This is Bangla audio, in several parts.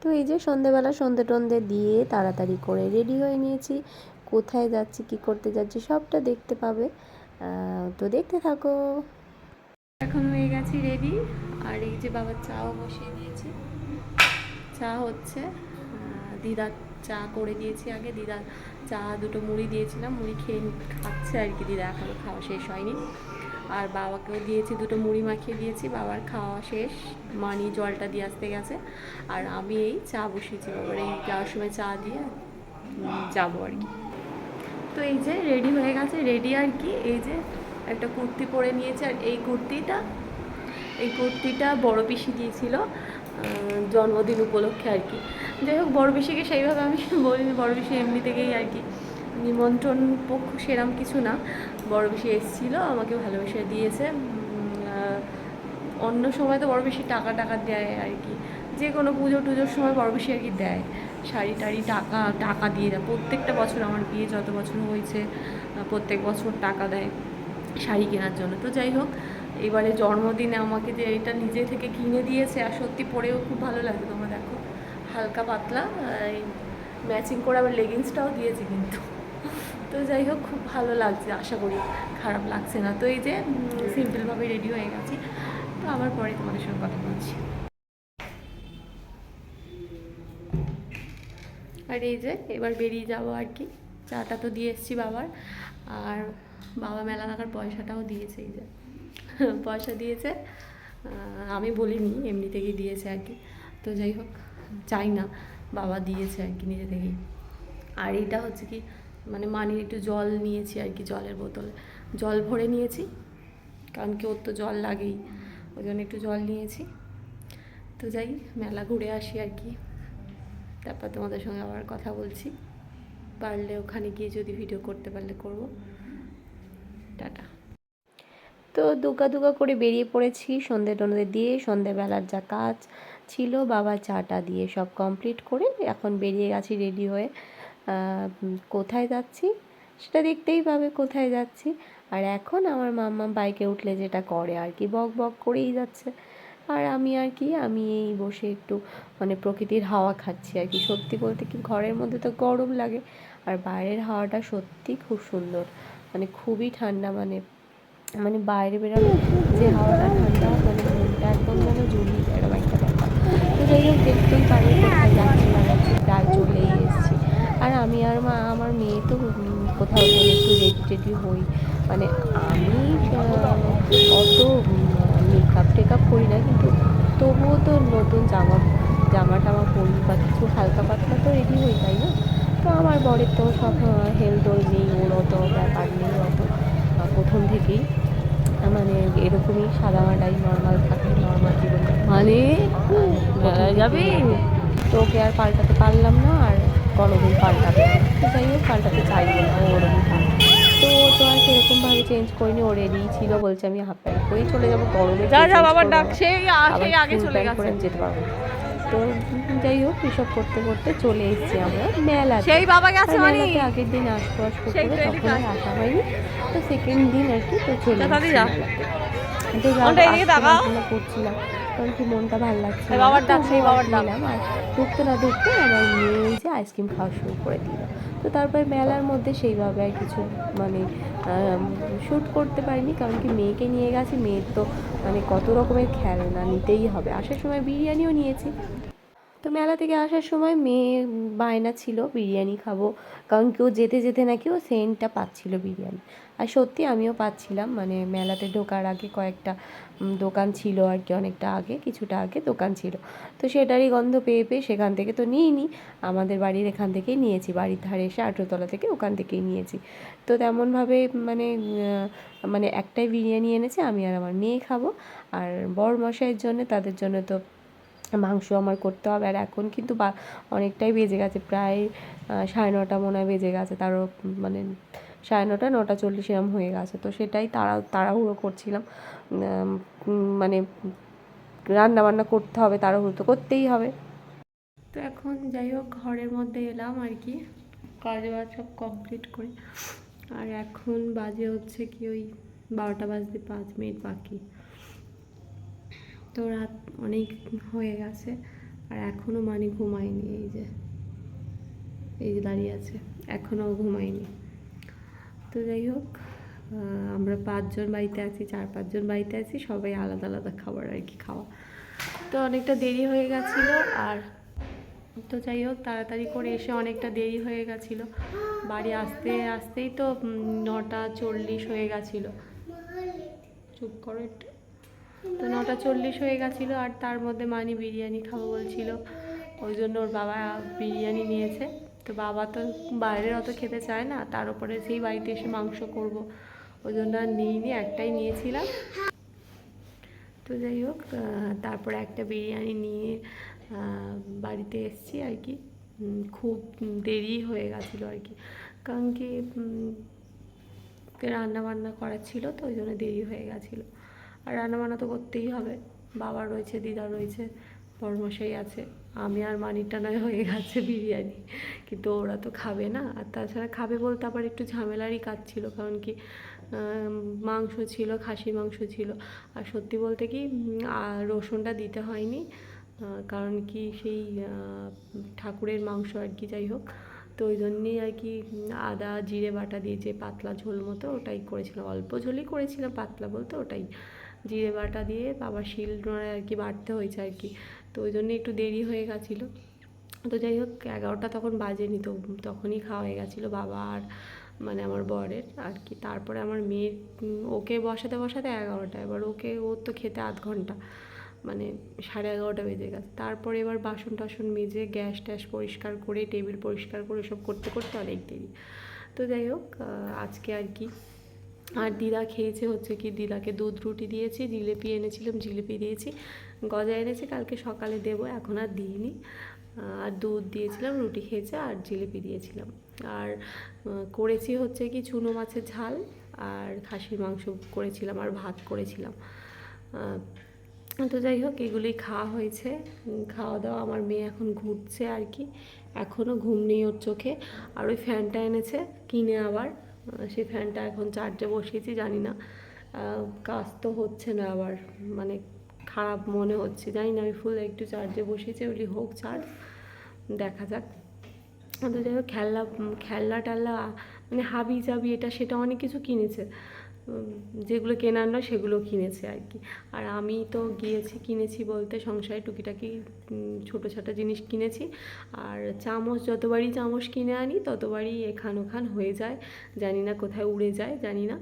তো এই যে সন্ধেবেলা সন্ধে টন্ধে দিয়ে তাড়াতাড়ি করে রেডি হয়ে নিয়েছি। কোথায় যাচ্ছি, কি করতে যাচ্ছি সবটা দেখতে পাবে, তো দেখতে থাকো। এখন হয়ে গেছি রেডি, আর এই যে বাবার চাও বসিয়ে দিয়েছি। চা হচ্ছে, দিদা চা করে দিয়েছি আগে। দিদা চা দুটো মুড়ি দিয়েছিলাম, মুড়ি খেয়ে খাচ্ছে আর কি। দিদা এখনও খাওয়া শেষ হয়নি। আর বাবাকেও দিয়েছি, দুটো মুড়ি মাখিয়ে দিয়েছি। বাবার খাওয়া শেষ, মানি জলটা দিয়ে আসতে গেছে। আর আমি এই চা বসিয়েছি বাবার, এই যাওয়ার সময় চা দিয়ে যাবো আর কি। তো এই যে রেডি হয়ে গেছে, রেডি আর কি। এই যে একটা কুর্তি পরে নিয়েছে, আর এই কুর্তিটা বড় পিসি দিয়েছিল জন্মদিন উপলক্ষে আর কি। যাই হোক, বড় পিসিকে সেইভাবে আমি বলিনি, বড় পিসি এমনি থেকেই আর কি নিমন্ত্রণ পক্ষ সেরাম কিছু না। বড় পিসি এসেছিলো, আমাকে ভালোবেসে দিয়েছে। অন্য সময় তো বড় বেশি টাকা দেয় আর কি, যে কোনো পুজোর সময় বড় বেশি আর কি দেয় শাড়ি টাড়ি, টাকা দিয়ে দেয়। প্রত্যেকটা বছর আমার বিয়ে যত বছর হয়েছে প্রত্যেক বছর টাকা দেয় শাড়ি কেনার জন্য। তো যাই হোক, এবারে জন্মদিনে আমাকে যে এটা নিজে থেকে কিনে দিয়েছে, আর সত্যি পরেও খুব ভালো লাগে। তোমরা দেখো, হালকা পাতলা ম্যাচিং করে আবার লেগিংসটাও দিয়েছে কিন্তু। তো যাই হোক, খুব ভালো লাগছে, আশা করি খারাপ লাগছে না। তো এই যে সিম্পলভাবে রেডি হয়ে গেছি। তো আবার পরে তোমাদের সঙ্গে কথা বলছি। আর এই যে এবার বেরিয়ে যাবো আর কি। চাটা তো দিয়ে এসেছি বাবার, আর বাবা মেলা থাকার পয়সাটাও দিয়েছে। এই যে পয়সা দিয়েছে, আমি বলিনি, এমনি থেকেই দিয়েছে আর কি। তো যাই হোক, চাই না, বাবা দিয়েছে আর কি নিজে থেকেই। আর এইটা হচ্ছে কি, মানে মানির একটু জল নিয়েছি আর কি, জলের বোতল জল ভরে নিয়েছি, কারণ কি ওর তো জল লাগেই, ওই জন্য একটু জল নিয়েছি। তো যাই, মেলা ঘুরে আসি আর কি, তারপর তোমাদের সঙ্গে আবার কথা বলছি। পারলে ওখানে গিয়ে যদি ভিডিও করতে পারলে করব। টাটা। তো দুকা করে বেরিয়ে পড়েছি, সন্ধে টন্ধে দিয়ে সন্ধেবেলার যা কাজ ছিল বাবা চাটা দিয়ে সব কমপ্লিট করে এখন বেরিয়ে গেছি রেডি হয়ে। কোথায় যাচ্ছি সেটা দেখতেই পাবে, কোথায় যাচ্ছি। আর এখন আমার মাম্মা বাইকে উঠলে যেটা করে আর কি, বক বক করেই যাচ্ছে। আর আমি আর কি, আমি এই বসে একটু মানে প্রকৃতির হাওয়া খাচ্ছি আর কি। সত্যি বলতে কি, ঘরের মধ্যে তো গরম লাগে, আর বাইরের হাওয়াটা সত্যি খুব সুন্দর, মানে খুবই ঠান্ডা। মানে মানে বাইরে বেরোলে যে হাওয়াটা ঠান্ডা, মানে মনটা একদম যেন জড়িয়ে যায়, এরকম একটা ব্যাপার। তো যাই হোক, দেখতেই পারি কোথায় যাচ্ছি না যাচ্ছি, প্রায় চলেই এসেছি। আর আমি আর আমার মেয়ে তো কোথাও গেলে একটু রেডি হই। মানে আমি অত মেকআপ টেকআপ করি না, কিন্তু তবুও তো নতুন জামা টামা পরি বা কিছু হালকা পাতলা তো রেডি হই, তাই না? তো আমার বরের তো সব হেলদোল নেই, ওর অত ব্যাপার নেই অত, প্রথম থেকেই মানে এরকমই সাদামাটাই নর্মাল থাকে, নর্মাল জীবনযাপন মানে যাবে। তো ওকে আর পাল্টাতে পারলাম না, আর কোনোদিন পাল্টাবে না। তো যাই হোক, পাল্টাতে চাইবো না, ও ওরকমই থাক। তো ও তো আর সেরকমভাবে চেঞ্জ করিনি, ও রেডিই ছিল, বলছে আমি হাফ প্যান্ট পরেই চলে যাবো, গরমে আবার ফুল প্যান্ট পরে আমি যেতে পারবো না। তো যাই হোক, এসব করতে করতে চলে এসেছি আমরা মেলাতে। মেলাতে আগের দিন আসবো করে তখন আর আসা হয়নি। তো সেকেন্ড দিন আর কি, তো চলে এসেছি মেলাতে। তো ভালো করছিলাম, কারণ কি মনটা ভালো লাগছে নিলাম। আর ঢুকতে না ঢুকতে আমার মেয়ে এই যে আইসক্রিম খাওয়া শুরু করে দিল। তো তারপরে মেলার মধ্যে সেইভাবে আর কিছু মানে শ্যুট করতে পারিনি, কারণ কি মেয়েকে নিয়ে গেছি, মেয়ের তো মানে কত রকমের খেলনা নিতেই হবে। আসার সময় বিরিয়ানিও নিয়েছি। তো মেলা থেকে আসার সময় মেয়ে বায়না ছিল বিরিয়ানি খাবো, কারণ কেউ যেতে যেতে নাকি ও সেন্টটা পাচ্ছিল বিরিয়ানি। আর সত্যি আমিও পাচ্ছিলাম, মানে মেলাতে ঢোকার আগে কয়েকটা দোকান ছিল আর কি, অনেকটা আগে, কিছুটা আগে দোকান ছিল। তো সেটারই গন্ধ পেয়ে পেয়ে সেখান থেকে তো নিইনি, আমাদের বাড়ির এখান থেকেই নিয়েছি, বাড়ির ধারে এসে আঠেরোতলা থেকে ওখান থেকেই নিয়েছি। তো তেমনভাবে মানে মানে একটাই বিরিয়ানি এনেছে, আমি আর আমার মেয়ে খাবো। আর বর মশাইয়ের জন্য, তাদের জন্য তো মাংস আমার করতে হবে। আর এখন কিন্তু অনেকটাই বেজে গেছে, প্রায় 9:30 মনে হয় বেজে গেছে, তারও মানে 9:30 9:40 এরম হয়ে গেছে। তো সেটাই তাড়াহুড়ো করছিলাম, মানে রান্না বান্না করতে হবে, তাড়াহুড়ো তো করতেই হবে। তো এখন যাই হোক, ঘরের মধ্যে এলাম আর কি, কাজ বাজ সব কমপ্লিট করে। আর এখন বাজে হচ্ছে কি ওই 12টা বাজতে 5 মিনিট বাকি। তো রাত অনেক হয়ে গেছে, আর এখনও মানি ঘুমায়নি, এই যে দাঁড়িয়ে আছে, এখনও ঘুমায়নি। তো যাই হোক, আমরা 5 জন বাড়িতে আছি, 4-5 জন বাড়িতে আছি, সবাই আলাদা আলাদা খাবার আর কি খাওয়া। তো অনেকটা দেরি হয়ে গেছিলো, আর তো যাই হোক তাড়াতাড়ি করে এসে অনেকটা দেরি হয়ে গেছিলো, বাড়ি আসতেই তো 9:40 হয়ে গেছিলো। চুপ করো একটু। তো 9:40 হয়ে গেছিলো, আর তার মধ্যে মানি বিরিয়ানি খাবো বলছিল, ওই জন্য ওর বাবা বিরিয়ানি নিয়েছে। তো বাবা তো বাইরের অত খেতে চায় না, তার উপরে সেই বাড়িতে এসে মাংস করব, ওই জন্য আর নিইনি, একটাই নিয়েছিলাম। তো যাই হোক, তারপরে একটা বিরিয়ানি নিয়ে বাড়িতে এসেছি আর কি। খুব দেরি হয়ে গেছিলো আর কি, কারণ কি রান্না বান্না করার ছিল, তো ওই জন্য দেরি হয়ে গেছিলো। আর রান্নাবান্না তো করতেই হবে, বাবা রয়েছে, দিদা রয়েছে, বড়মশাই আছে, আমি আর মানিটা নয় হয়ে গেছে বিরিয়ানি, কিন্তু ওরা তো খাবে না। আর তাছাড়া খাবে বলতে আবার একটু ঝামেলারই কাজ ছিল, কারণ কি মাংস ছিল, খাসির মাংস ছিল। আর সত্যি বলতে কি রসুনটা দিতে হয়নি, কারণ কি সেই ঠাকুরের মাংস আর কি, যাই হোক। তো ওই জন্যেই আর কি আদা জিরে বাটা দিয়ে যে পাতলা ঝোল মতো ওটাই করেছিলাম, অল্প ঝোলই করেছিলাম, পাতলা বলতে ওটাই, জিরে বাটা দিয়ে বাবা শিল নোড়ায় আর কি বাটতে হয়েছে আর কি। তো ওই জন্য একটু দেরি হয়ে গেছিলো। তো যাই হোক 11টা তখন বাজেনি, তো তখনই খাওয়া হয়ে গেছিলো বাবা আর মানে আমার বরের আর কি। তারপরে আমার মেয়ের ওকে বসাতে 11টা, এবার ওর তো খেতে আধ ঘন্টা, মানে 11:30 বেজে গেছে। তারপরে এবার বাসন টাসন মেজে গ্যাস ট্যাস পরিষ্কার করে টেবিল পরিষ্কার করে সব করতে করতে অনেক দেরি। তো যাই হোক আজকে আর কি, আর দিদা খেয়েছে হচ্ছে কি, দিদাকে দুধ রুটি দিয়েছি, জিলিপি এনেছিলাম, জিলিপি দিয়েছি, গজা এনেছি কালকে সকালে দেবো, এখন আর দিইনি। আর দুধ দিয়েছিলাম, রুটি খেয়েছে, আর জিলিপি দিয়েছিলাম। আর করেছি হচ্ছে কি চুনো মাছের ঝাল, আর খাসির মাংস করেছিলাম, আর ভাত করেছিলাম। তো যাই হোক এগুলোই খাওয়া হয়েছে, খাওয়া দাওয়া। আমার মেয়ে এখন ঘুরছে আর কি, এখনও ঘুম নেই ওর চোখে। আর ওই ফ্যানটা এনেছে কিনে আবার, সেই ফ্যানটা এখন চার্জে বসিয়েছি, জানি না কাজ তো হচ্ছে না, আবার মানে খারাপ মনে হচ্ছে, জানি না। আমি ফুল একটু চার্জে বসিয়েছি, ওগুলি হোক চার্জ, দেখা যাক। তো যাই হোক খেলনা টেলনা মানে হাবি জাবি এটা সেটা অনেক কিছু কিনেছে, যেগুলো কেনার নয় সেগুলো কিনেছে আর কি। আর আমি তো কিনেছি বলতে সংসারে টুকিটাকি ছোটো ছোটো জিনিস কিনেছি। আর চামচ, যতবারই চামচ কিনে আনি ততবারই এখান ওখান হয়ে যায়, জানি না কোথায় উড়ে যায়, জানি না।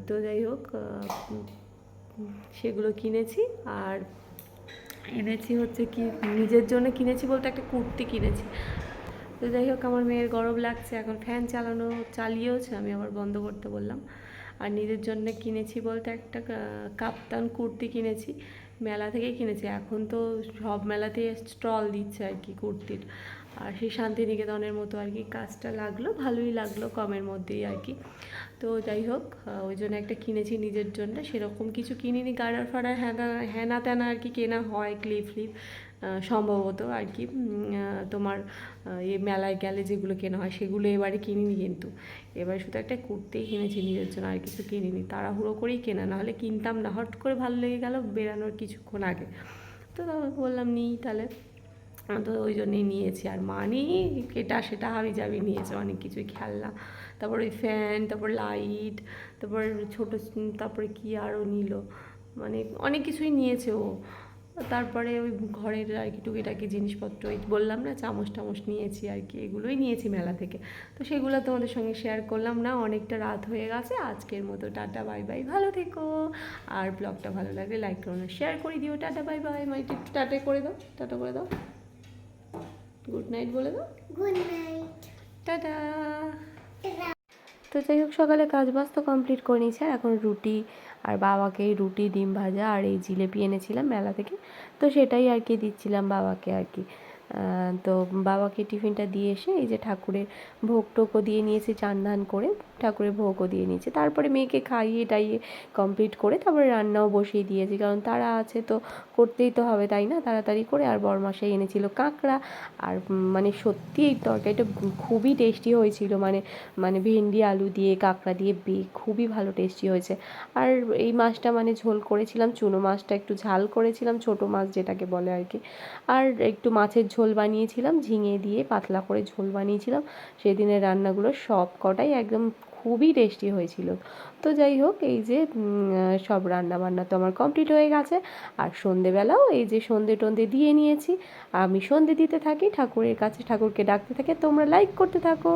তো যাই হোক সেগুলো কিনেছি। আর এনেছি হচ্ছে কি নিজের জন্য কিনেছি বলতে একটা কুর্তি কিনেছি। তো যাই হোক আমার মেয়ের গরম লাগছে, এখন ফ্যান চালিয়েওছে, আমি আবার বন্ধ করতে বললাম। আর নিজের জন্য কিনেছি বলতে একটা কাপ্তান কুর্তি কিনেছি, মেলা থেকেই কিনেছি। এখন তো সব মেলাতেই স্টল দিচ্ছে আর কি কুর্তির, আর সেই শান্তিনিকেতনের মতো আর কি। কাজটা লাগলো, ভালোই লাগলো, কমের মধ্যেই আর কি। তো যাই হোক ওই জন্য একটা কিনেছি নিজের জন্য, সেরকম কিছু কিনিনি, গার্ডার ফাড়ার হ্যানা ত্যানা আর কি কেনা হয়, ক্লিপ ফ্লিপ সম্ভবত আর কি। তোমার এই মেলায় গেলে যেগুলো কেনা হয় সেগুলো এবারে কিনিনি, কিন্তু এবারে শুধু একটা কুর্তিই কিনেছি নিজের জন্য, আর কিছু কিনিনি, তাড়াহুড়ো করেই কেনা, নাহলে কিনতাম না, হট করে ভালো লেগে গেল বেরানোর কিছুক্ষণ আগে। তো বললাম নিই তাহলে, তো ওই জন্যই নিয়েছি। আর মানি এটা সেটা হাবি জাবি নিয়েছে, অনেক কিছুই, খেলনা, তারপর ওই ফ্যান, তারপর লাইট, তারপর ছোটো, তারপরে কি আরও নিল, মানে অনেক কিছুই নিয়েছে ও। তারপরে ওই ঘরের আর কি টুকিটাকি জিনিসপত্র, ওই বললাম না চামচ টামচ নিয়েছি আর কি, এগুলোই নিয়েছি মেলা থেকে। তো সেগুলো তোমাদের সঙ্গে শেয়ার করলাম না, অনেকটা রাত হয়ে গেছে। আজকের মতো টাটা বাই বাই, ভালো থেকো। আর ব্লগটা ভালো লাগলে লাইক করো না, শেয়ার করে দিও। টাটা বাই বাই, মাইটি একটু টাটা করে দাও, টাটা করে দাও, গুড নাইট বলে দাও, গুড নাইট, টাটা। তো যাই হোক সকালে কাজ বাজ তো কমপ্লিট করে নিয়েছি, আর এখন রুটি, আর বাবাকে রুটি, ডিম ভাজা আর এই জিলিপি এনেছিলাম মেলা থেকে, তো সেটাই আর কি দিচ্ছিলাম বাবাকে আর কি। তো বাবাকে টিফিনটা দিয়ে এসে এই যে ঠাকুরের ভোগ টোকও দিয়ে নিয়েছি, চান ধান করে ঠাকুরের ভোগও দিয়ে নিয়েছি। তারপরে মেয়েকে খাইয়ে টাইয়ে কমপ্লিট করে তারপরে রান্নাও বসিয়ে দিয়েছি, কারণ তারা আছে তো করতেই তো হবে, তাই না, তাড়াতাড়ি করে। আর বরমাসাই এনেছিল কাঁকড়া, আর মানে সত্যি এই তরকারিটা খুবই টেস্টি হয়েছিল, মানে মানে ভেন্ডি আলু দিয়ে কাঁকড়া দিয়ে খুবই ভালো টেস্টি হয়েছে। আর এই মাছটা মানে ঝোল করেছিলাম, চুনো মাছটা একটু ঝাল করেছিলাম, ছোটো মাছ যেটাকে বলে আর কি। আর একটু মাছের ঝোল বানিয়েছিলাম, ঝিঙে দিয়ে পাতলা করে ঝোল বানিয়েছিলাম। সেদিনের রান্নাগুলো সব কটাই একদম খুবই টেস্টি হয়েছিল। তো যাই হোক, এই যে সব রান্না বান্না তো আমার কমপ্লিট হয়ে গেছে। আর সন্ধেবেলাও এই যে সন্ধে টন্ধে দিয়ে নিয়েছি, আমি সন্ধে দিতে থাকি ঠাকুরের কাছে, ঠাকুরকে ডাকতে থাকি, তোমরা লাইক করতে থাকো।